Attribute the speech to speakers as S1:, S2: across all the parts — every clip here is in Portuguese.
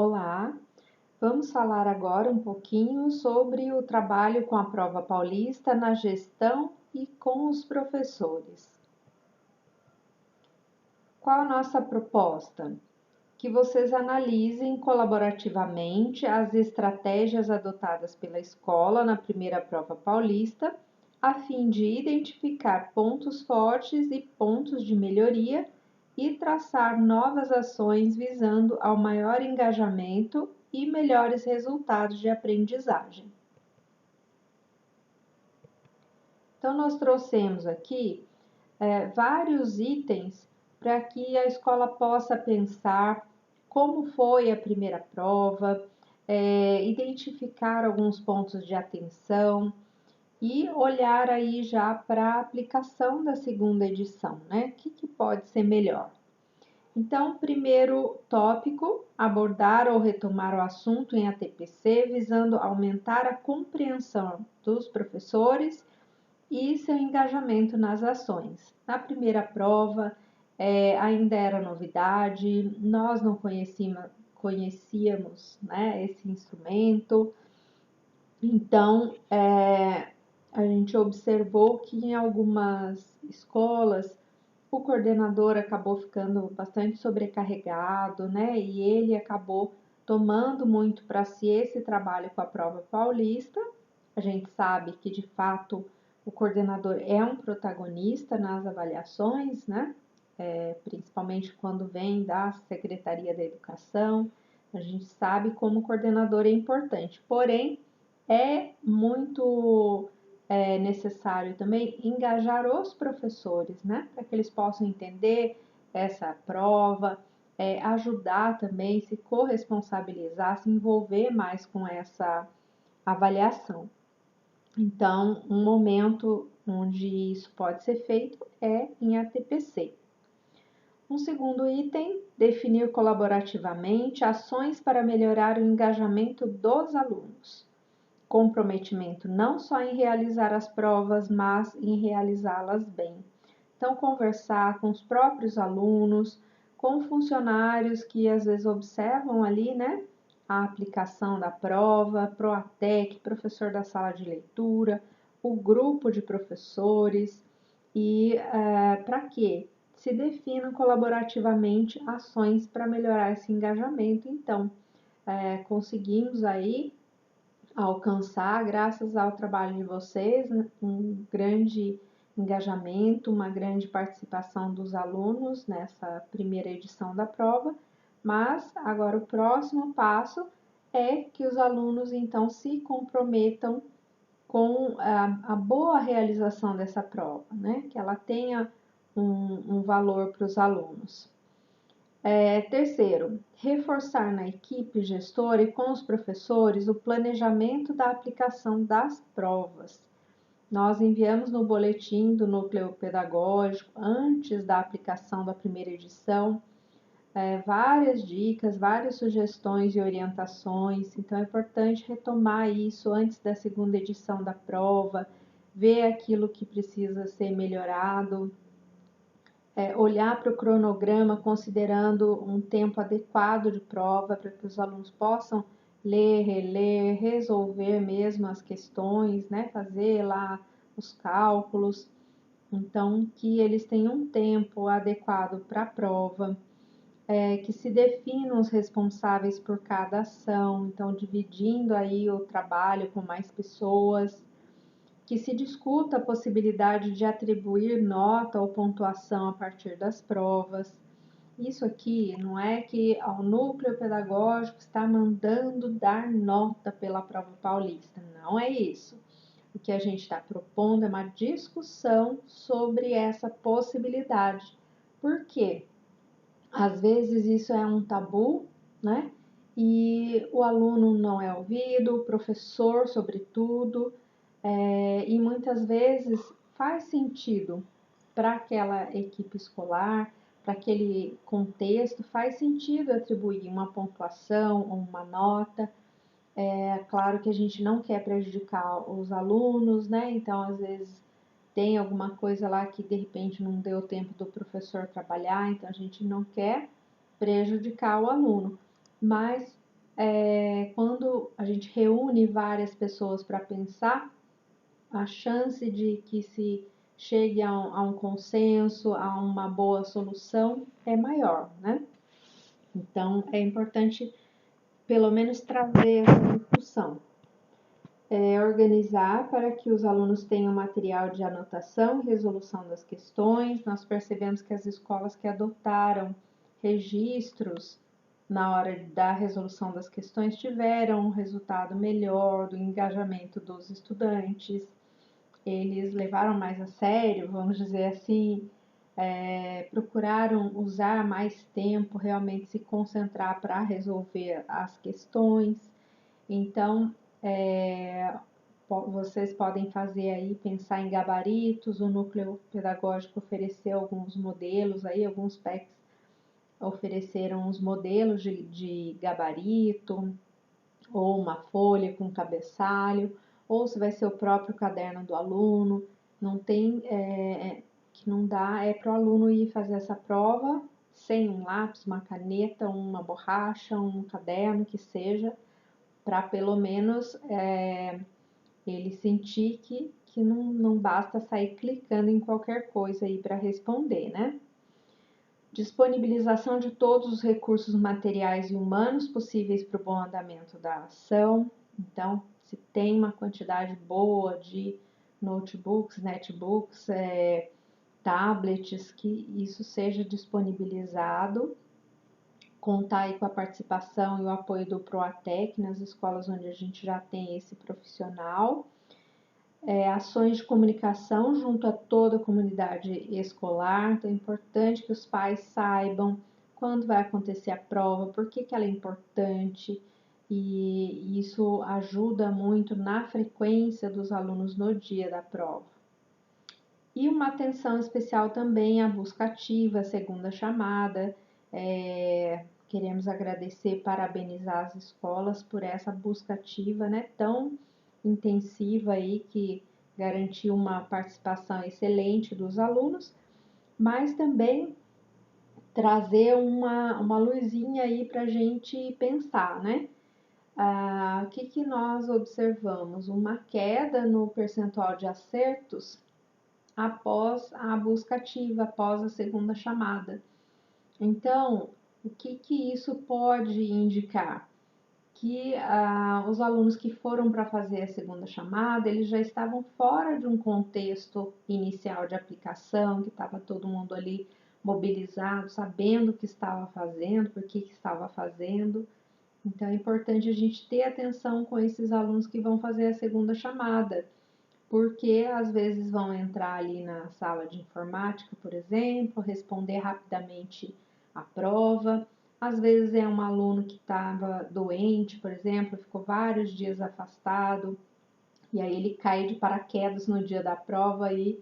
S1: Olá, vamos falar agora um pouquinho sobre o trabalho com a prova paulista na gestão e com os professores. Qual a nossa proposta? Que vocês analisem colaborativamente as estratégias adotadas pela escola na primeira prova paulista, a fim de identificar pontos fortes e pontos de melhoria e traçar novas ações visando ao maior engajamento e melhores resultados de aprendizagem. Então, nós trouxemos aqui vários itens para que a escola possa pensar como foi a primeira prova, identificar alguns pontos de atenção e olhar aí já para a aplicação da segunda edição, né? O que pode ser melhor? Então, primeiro tópico, abordar ou retomar o assunto em ATPC, visando aumentar a compreensão dos professores e seu engajamento nas ações. Na primeira prova, ainda era novidade, nós não conhecíamos, né, esse instrumento, então a gente observou que em algumas escolas o coordenador acabou ficando bastante sobrecarregado, né? E ele acabou tomando muito para si esse trabalho com a prova paulista. A gente sabe que de fato o coordenador é um protagonista nas avaliações, né? Principalmente quando vem da Secretaria da Educação. A gente sabe como o coordenador é importante, porém é muito necessário também engajar os professores, né? Para que eles possam entender essa prova, ajudar também, se corresponsabilizar, se envolver mais com essa avaliação. Então, um momento onde isso pode ser feito é em ATPC. Um segundo item, definir colaborativamente ações para melhorar o engajamento dos alunos. Comprometimento não só em realizar as provas, mas em realizá-las bem. Então, conversar com os próprios alunos, com funcionários que às vezes observam ali, né, a aplicação da prova, Proatec, professor da sala de leitura, o grupo de professores e para quê? Se definam colaborativamente ações para melhorar esse engajamento. Então, conseguimos aí alcançar, graças ao trabalho de vocês, um grande engajamento, uma grande participação dos alunos nessa primeira edição da prova, mas agora o próximo passo é que os alunos então se comprometam com a boa realização dessa prova, né? Que ela tenha um valor para os alunos. Terceiro, reforçar na equipe gestora e com os professores o planejamento da aplicação das provas. Nós enviamos no boletim do núcleo pedagógico, antes da aplicação da primeira edição, várias dicas, várias sugestões e orientações. Então, é importante retomar isso antes da segunda edição da prova, ver aquilo que precisa ser melhorado, olhar para o cronograma considerando um tempo adequado de prova para que os alunos possam ler, reler, resolver mesmo as questões, né? Fazer lá os cálculos. Então, que eles tenham um tempo adequado para a prova, que se definam os responsáveis por cada ação, então dividindo aí o trabalho com mais pessoas, que se discuta a possibilidade de atribuir nota ou pontuação a partir das provas. Isso aqui não é que o núcleo pedagógico está mandando dar nota pela prova paulista, não é isso. O que a gente está propondo é uma discussão sobre essa possibilidade. Por quê? Às vezes isso é um tabu, né? E o aluno não é ouvido, o professor, sobretudo, e muitas vezes faz sentido para aquela equipe escolar, para aquele contexto, faz sentido atribuir uma pontuação ou uma nota. É claro que a gente não quer prejudicar os alunos, né? Então, às vezes, tem alguma coisa lá que de repente não deu tempo do professor trabalhar, então a gente não quer prejudicar o aluno. Mas quando a gente reúne várias pessoas para pensar, a chance de que se chegue a um consenso, a uma boa solução é maior, né? Então, é importante pelo menos trazer essa discussão. Organizar para que os alunos tenham material de anotação e resolução das questões. Nós percebemos que as escolas que adotaram registros na hora da resolução das questões tiveram um resultado melhor do engajamento dos estudantes. Eles levaram mais a sério, vamos dizer assim, procuraram usar mais tempo, realmente se concentrar para resolver as questões. Então, vocês podem fazer aí, pensar em gabaritos, o núcleo pedagógico ofereceu alguns modelos aí, alguns PECs ofereceram os modelos de gabarito, ou uma folha com cabeçalho, ou se vai ser o próprio caderno do aluno. Não tem, que não dá, para o aluno ir fazer essa prova sem um lápis, uma caneta, uma borracha, um caderno, que seja, para pelo menos ele sentir que não basta sair clicando em qualquer coisa aí para responder, né? Disponibilização de todos os recursos materiais e humanos possíveis para o bom andamento da ação. Então, se tem uma quantidade boa de notebooks, netbooks, tablets, que isso seja disponibilizado. Contar aí com a participação e o apoio do PROATEC nas escolas onde a gente já tem esse profissional. Ações de comunicação junto a toda a comunidade escolar. Então é importante que os pais saibam quando vai acontecer a prova, por que ela é importante, e isso ajuda muito na frequência dos alunos no dia da prova. E uma atenção especial também à busca ativa, segunda chamada. Queremos agradecer, parabenizar as escolas por essa busca ativa, né, tão intensiva aí, que garantiu uma participação excelente dos alunos, mas também trazer uma luzinha aí para a gente pensar, né? O que nós observamos? Uma queda no percentual de acertos após a busca ativa, após a segunda chamada. Então, o que isso pode indicar? Que os alunos que foram para fazer a segunda chamada, eles já estavam fora de um contexto inicial de aplicação, que estava todo mundo ali mobilizado, sabendo o que estava fazendo, por que estava fazendo. Então, é importante a gente ter atenção com esses alunos que vão fazer a segunda chamada, porque às vezes vão entrar ali na sala de informática, por exemplo, responder rapidamente a prova. Às vezes é um aluno que estava doente, por exemplo, ficou vários dias afastado, e aí ele cai de paraquedas no dia da prova e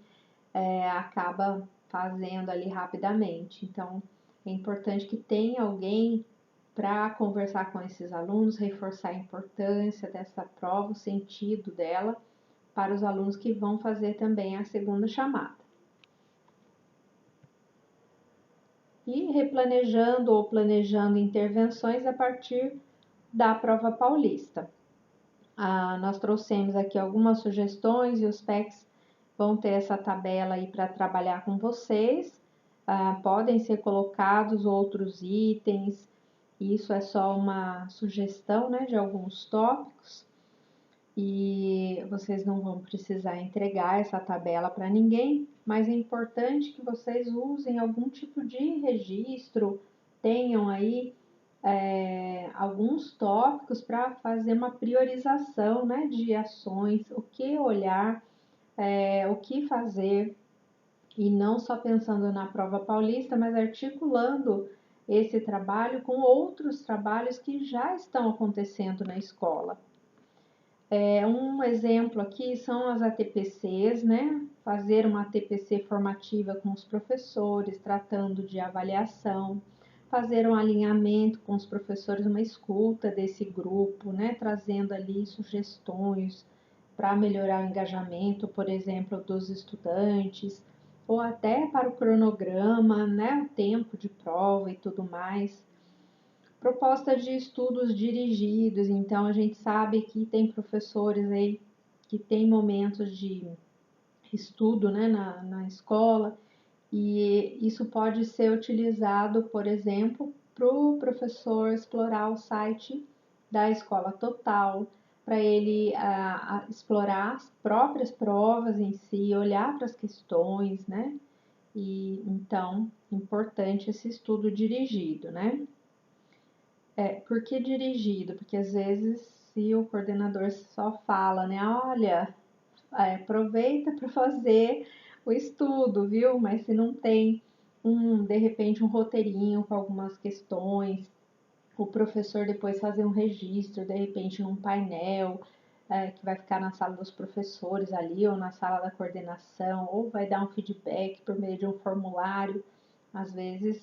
S1: acaba fazendo ali rapidamente. Então, é importante que tenha alguém para conversar com esses alunos, reforçar a importância dessa prova, o sentido dela, para os alunos que vão fazer também a segunda chamada. E replanejando ou planejando intervenções a partir da prova paulista. Nós trouxemos aqui algumas sugestões e os PECs vão ter essa tabela aí para trabalhar com vocês. Podem ser colocados outros itens, isso é só uma sugestão, né, de alguns tópicos. E vocês não vão precisar entregar essa tabela para ninguém, mas é importante que vocês usem algum tipo de registro, tenham aí alguns tópicos para fazer uma priorização, né, de ações, o que olhar, o que fazer, e não só pensando na prova paulista, mas articulando esse trabalho com outros trabalhos que já estão acontecendo na escola. Um exemplo aqui são as ATPCs, né? Fazer uma ATPC formativa com os professores, tratando de avaliação, fazer um alinhamento com os professores, uma escuta desse grupo, né? Trazendo ali sugestões para melhorar o engajamento, por exemplo, dos estudantes, ou até para o cronograma, né? O tempo de prova e tudo mais. Proposta de estudos dirigidos, então a gente sabe que tem professores aí que tem momentos de estudo, né, na escola, e isso pode ser utilizado, por exemplo, para o professor explorar o site da Escola Total, para ele explorar as próprias provas em si, olhar para as questões, né? E então, importante esse estudo dirigido, né? Por que dirigido? Porque às vezes, se o coordenador só fala, né? Olha, aproveita para fazer o estudo, viu? Mas se não tem de repente, um roteirinho com algumas questões, o professor depois fazer um registro, de repente, num painel, que vai ficar na sala dos professores ali, ou na sala da coordenação, ou vai dar um feedback por meio de um formulário. Às vezes,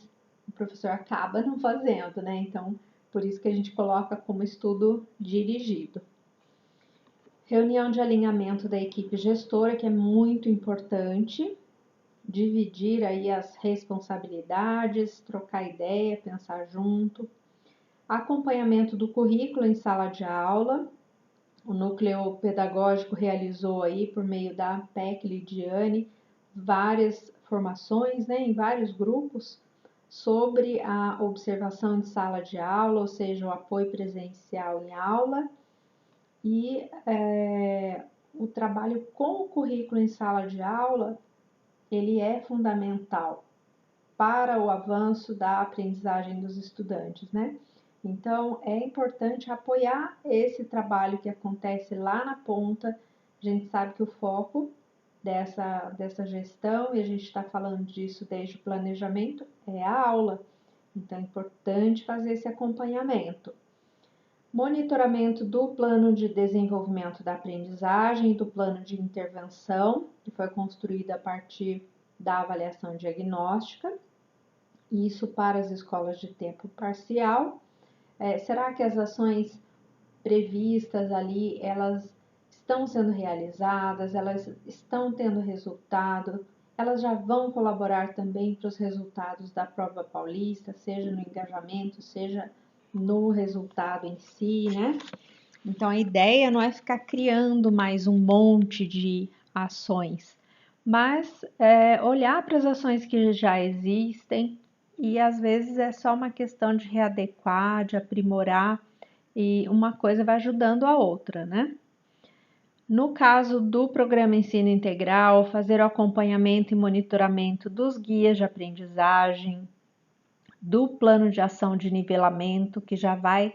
S1: o professor acaba não fazendo, né? Então, por isso que a gente coloca como estudo dirigido. Reunião de alinhamento da equipe gestora, que é muito importante, dividir aí as responsabilidades, trocar ideia, pensar junto. Acompanhamento do currículo em sala de aula. O núcleo pedagógico realizou aí, por meio da PEC Lidiane, várias formações, né, em vários grupos, sobre a observação de sala de aula, ou seja, o apoio presencial em aula, e o trabalho com o currículo em sala de aula, ele é fundamental para o avanço da aprendizagem dos estudantes, né? Então, é importante apoiar esse trabalho que acontece lá na ponta. A gente sabe que o foco dessa gestão, e a gente está falando disso desde o planejamento, é a aula. Então, é importante fazer esse acompanhamento. Monitoramento do plano de desenvolvimento da aprendizagem e do plano de intervenção, que foi construído a partir da avaliação diagnóstica, isso para as escolas de tempo parcial. Será que as ações previstas ali, elas estão sendo realizadas, elas estão tendo resultado, elas já vão colaborar também para os resultados da prova paulista, seja no engajamento, seja no resultado em si, né? Então a ideia não é ficar criando mais um monte de ações, mas olhar para as ações que já existem e às vezes é só uma questão de readequar, de aprimorar e uma coisa vai ajudando a outra, né? No caso do programa Ensino Integral, fazer o acompanhamento e monitoramento dos guias de aprendizagem, do plano de ação de nivelamento, que já vai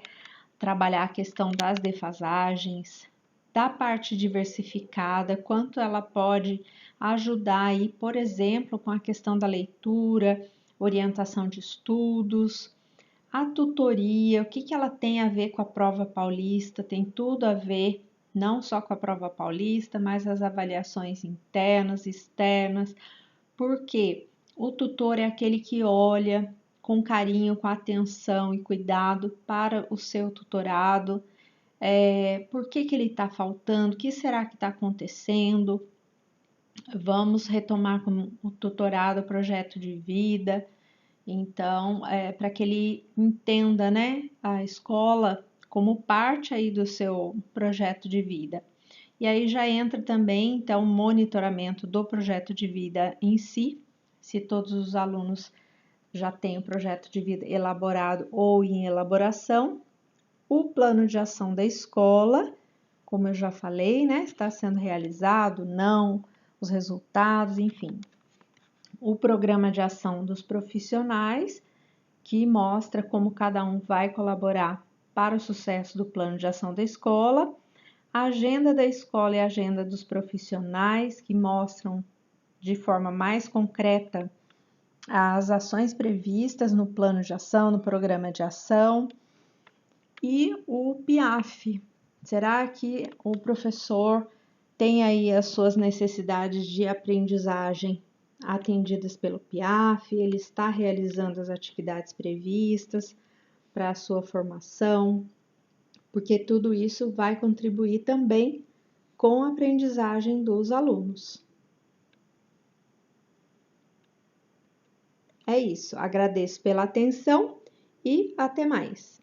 S1: trabalhar a questão das defasagens, da parte diversificada, quanto ela pode ajudar aí, por exemplo, com a questão da leitura, orientação de estudos, a tutoria, o que ela tem a ver com a prova paulista, tem tudo a ver, não só com a prova paulista, mas as avaliações internas, externas, porque o tutor é aquele que olha com carinho, com atenção e cuidado para o seu tutorado, por que ele está faltando, o que será que está acontecendo. Vamos retomar com o tutorado o projeto de vida, então, para que ele entenda, né, a escola como parte aí do seu projeto de vida. E aí já entra também, então, o monitoramento do projeto de vida em si, se todos os alunos já têm o projeto de vida elaborado ou em elaboração, o plano de ação da escola, como eu já falei, né, está sendo realizado, não, os resultados, enfim. O programa de ação dos profissionais, que mostra como cada um vai colaborar para o sucesso do plano de ação da escola, a agenda da escola e a agenda dos profissionais, que mostram de forma mais concreta as ações previstas no plano de ação, no programa de ação, e o PIAF. Será que o professor tem aí as suas necessidades de aprendizagem atendidas pelo PIAF? Ele está realizando as atividades previstas para a sua formação? Porque tudo isso vai contribuir também com a aprendizagem dos alunos. É isso, agradeço pela atenção e até mais!